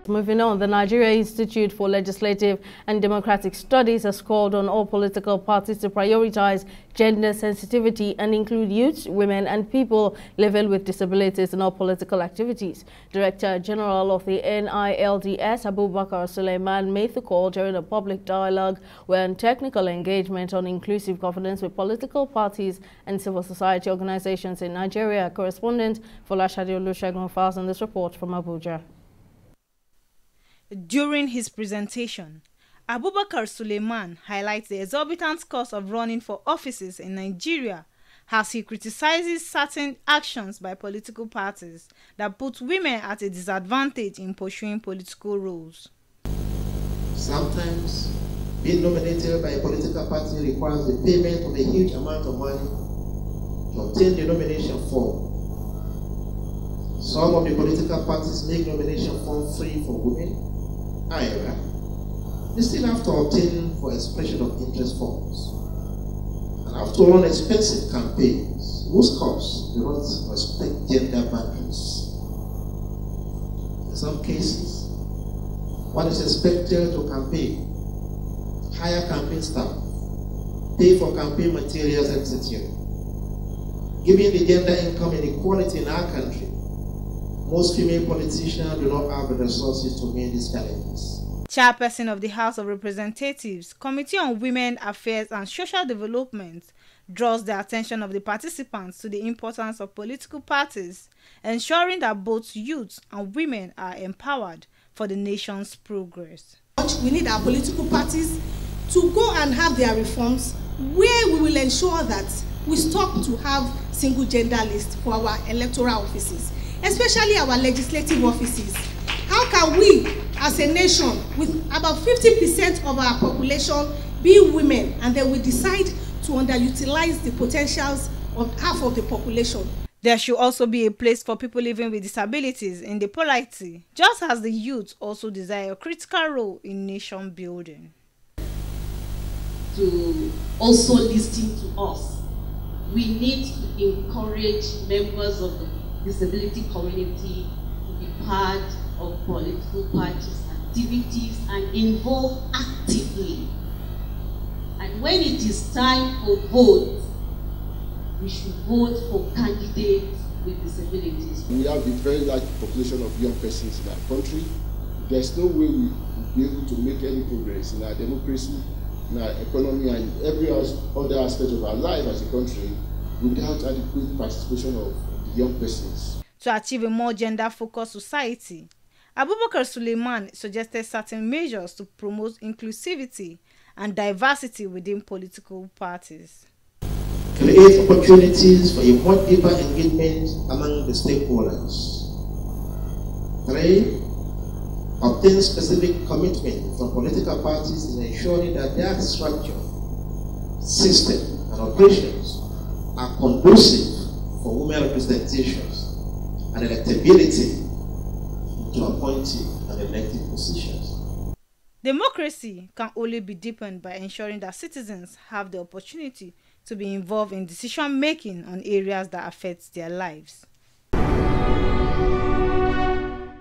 Moving on, the Nigeria Institute for Legislative and Democratic Studies has called on all political parties to prioritize gender sensitivity and include youth, women and people living with disabilities in all political activities. Director General of the NILDS, Abubakar Suleiman, made the call during a public dialogue when technical engagement on inclusive governance with political parties and civil society organizations in Nigeria. Correspondent Folashade Olusegun files on this report from Abuja. During his presentation, Abubakar Suleiman highlights the exorbitant cost of running for offices in Nigeria as he criticizes certain actions by political parties that put women at a disadvantage in pursuing political roles. Sometimes being nominated by a political party requires the payment of a huge amount of money to obtain the nomination form. Some of the political parties make nomination forms free for women. However, they still have to obtain for expression of interest forms and have to run expensive campaigns whose costs do not respect gender boundaries. In some cases, one is expected to campaign, hire campaign staff, pay for campaign materials, etc. Given the gender income inequality in our country, most female politicians do not have the resources to meet these challenges. Chairperson of the House of Representatives, Committee on Women Affairs and Social Development, draws the attention of the participants to the importance of political parties, ensuring that both youth and women are empowered for the nation's progress. We need our political parties to go and have their reforms where we will ensure that we stop to have single gender lists for our electoral offices, especially our legislative offices. How can we, as a nation, with about 50% of our population being women, and then we decide to underutilize the potentials of half of the population? There should also be a place for people living with disabilities in the polity, just as the youth also desire a critical role in nation building. To also listen to us, we need to encourage members of the disability community to be part of political parties' activities and involve actively. And when it is time for vote, we should vote for candidates with disabilities. We have a very large population of young persons in our country. There's no way we will be able to make any progress in our democracy, in our economy, and every other aspect of our life as a country without adequate participation of the young persons. To achieve a more gender-focused society, Abubakar Suleiman suggested certain measures to promote inclusivity and diversity within political parties. Create opportunities for a more deeper engagement among the stakeholders. 3. Obtain specific commitment from political parties in ensuring that their structure, system, and operations are conducive for women representations and electability to appointed and elected positions. Democracy can only be deepened by ensuring that citizens have the opportunity to be involved in decision-making on areas that affect their lives.